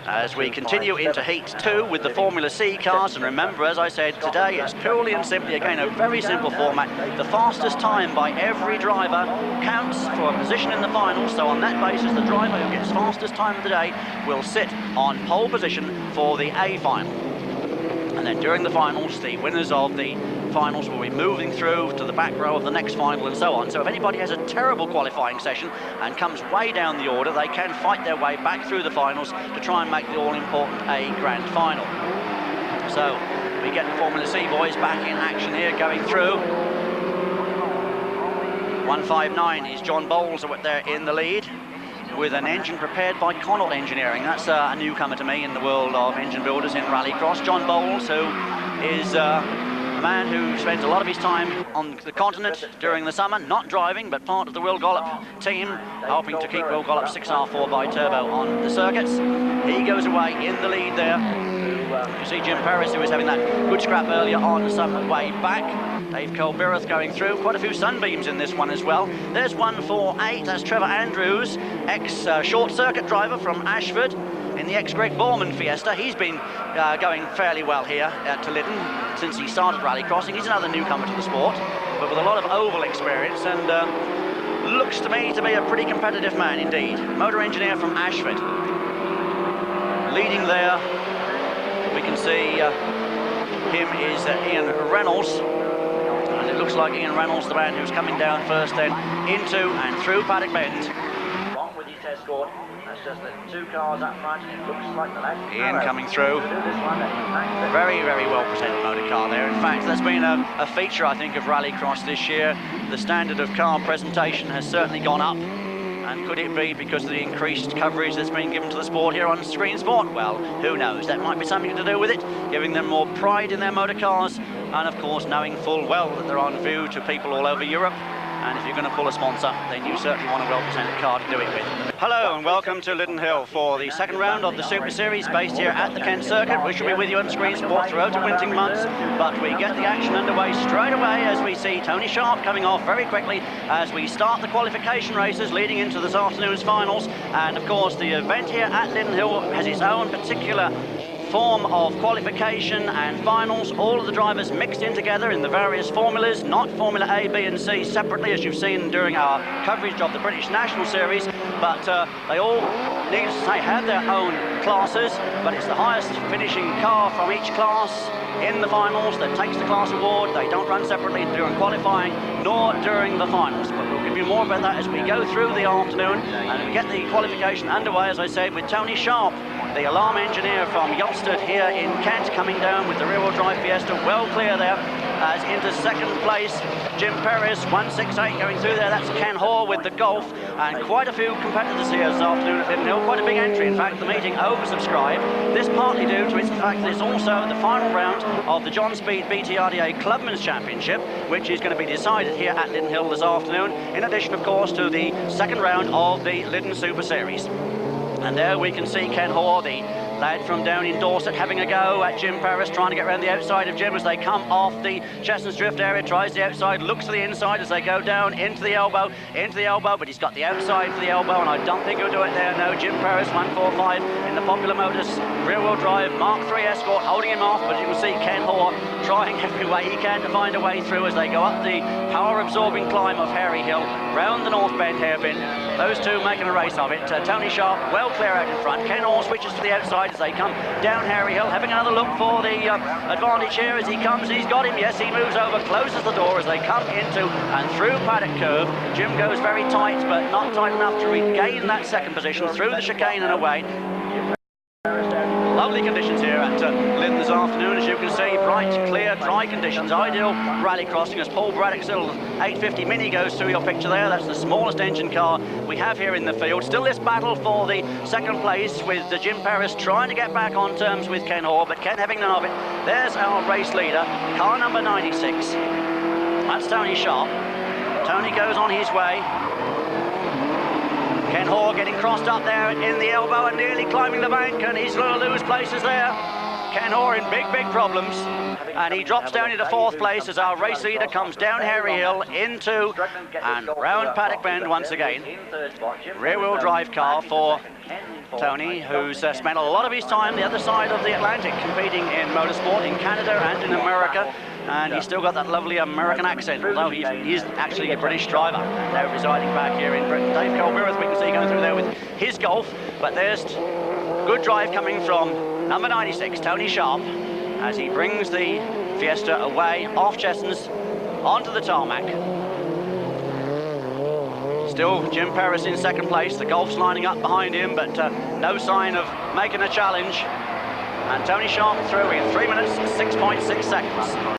as we continue into Heat 2 with the Formula C cars. And remember, as I said, today it's purely and simply, again, a very simple format. The fastest time by every driver counts for a position in the finals. So on that basis, the driver who gets fastest time of the day will sit on pole position for the A final. And then during the finals, the winners of the finals will be moving through to the back row of the next final and so on. So if anybody has a terrible qualifying session and comes way down the order, they can fight their way back through the finals to try and make the all-important A Grand Final. So we get the Formula C boys back in action here, going through. 159 is John Bowles there in the lead, with an engine prepared by Connaught Engineering. That's a newcomer to me in the world of engine builders in Rallycross. John Bowles, who is a man who spends a lot of his time on the continent during the summer, not driving, but part of the Will Gollop team, helping to keep Will Gollop's 6R4 bi-turbo on the circuits. He goes away in the lead there. You see Jim Perez, who was having that good scrap earlier on, some way back. Dave Colbirth going through. Quite a few sunbeams in this one as well. There's 148, that's Trevor Andrews, ex-short circuit driver from Ashford in the ex-Greg Borman Fiesta. He's been going fairly well here at Lydden since he started rallycrossing. He's another newcomer to the sport, but with a lot of oval experience, and looks to me to be a pretty competitive man indeed. Motor engineer from Ashford. Leading there, we can see him is Ian Reynolds. And it looks like Ian Reynolds, the man who's coming down first then into and through Paddock Bend. Wrong with his test score. That's just the two cars up front. It looks like the last Ian coming through. Very, very well presented motor car there. In fact, that's been a feature, I think, of Rallycross this year. The standard of car presentation has certainly gone up. And could it be because of the increased coverage that's been given to the sport here on Screen Sport? Well, who knows? That might be something to do with it, giving them more pride in their motor cars, and of course knowing full well that they're on view to people all over Europe. And if you're going to pull a sponsor, then you certainly want a well-presented car to do it with. Hello and welcome to Lydden Hill for the second round of the Super Series, based here at the Kent Circuit. We shall be with you on Screen Sport throughout the winter months, but we get the action underway straight away as we see Tony Sharpe coming off very quickly as we start the qualification races leading into this afternoon's finals. And of course the event here at Lydden Hill has its own particular form of qualification and finals, all of the drivers mixed in together in the various formulas, not Formula A, B and C separately, as you've seen during our coverage of the British National Series, but they all, needless to say, have their own classes, but it's the highest finishing car from each class in the finals that takes the class award. They don't run separately during qualifying nor during the finals, but we'll give you more about that as we go through the afternoon and we get the qualification underway, as I said, with Tony Sharpe, the alarm engineer from Yolstead here in Kent, coming down with the rear-wheel drive Fiesta, well clear there. As into second place, Jim Perez, 168 going through there. That's Ken Hoare with the Golf, and quite a few competitors here this afternoon at Lydden Hill. Quite a big entry, in fact, the meeting oversubscribed. This partly due to its fact that it's also the final round of the John Speed BTRDA Clubman's Championship, which is going to be decided here at Lydden Hill this afternoon, in addition, of course, to the second round of the Lydden Super Series. And there we can see Ken Hoare, the lad from down in Dorset, having a go at Jim Perez, trying to get around the outside of Jim as they come off the Chestnuts Drift area, tries the outside, looks to the inside as they go down into the elbow, but he's got the outside for the elbow, and I don't think he'll do it there. No, Jim Perez, 145 in the Popular Motors rear-wheel drive Mark III Escort, holding him off, but you can see Ken Hoare trying every way he can to find a way through as they go up the power-absorbing climb of Harry Hill, round the North Bend hairpin. Those two making a race of it. Tony Sharpe well clear out in front. Ken Hoare switches to the outside as they come down Harry Hill, having another look for the advantage here as he comes. He's got him, yes, he moves over, closes the door as they come into and through Paddock Curve. Jim goes very tight, but not tight enough to regain that second position through the chicane and away. Lovely conditions here at Lydden this afternoon, as you can see, bright, clear, dry conditions, ideal rallycrossing as Paul Braddock's little 850 Mini goes through your picture there. That's the smallest engine car we have here in the field. Still this battle for the second place with Jim Perez trying to get back on terms with Ken Hoare, but Ken having none of it. There's our race leader, car number 96. That's Tony Sharpe. Tony goes on his way. Ken Hoare getting crossed up there in the elbow and nearly climbing the bank, and he's going to lose places there. Ken Hoare in big problems, and he drops down into 4th place as our race leader comes down Harry Hill into and round Paddock Bend once again. Rear-wheel drive car for Tony, who's spent a lot of his time the other side of the Atlantic competing in motorsport in Canada and in America, and he's still got that lovely American accent, although he is actually a British driver, now residing back here in Britain. Dave Colbirth, we can see going through there with his Golf, but there's good drive coming from number 96, Tony Sharpe, as he brings the Fiesta away off Chessons onto the tarmac. Still Jim Perris in 2nd place, the Golf's lining up behind him, but no sign of making a challenge. And Tony Sharpe through in 3 minutes, 6.6 seconds.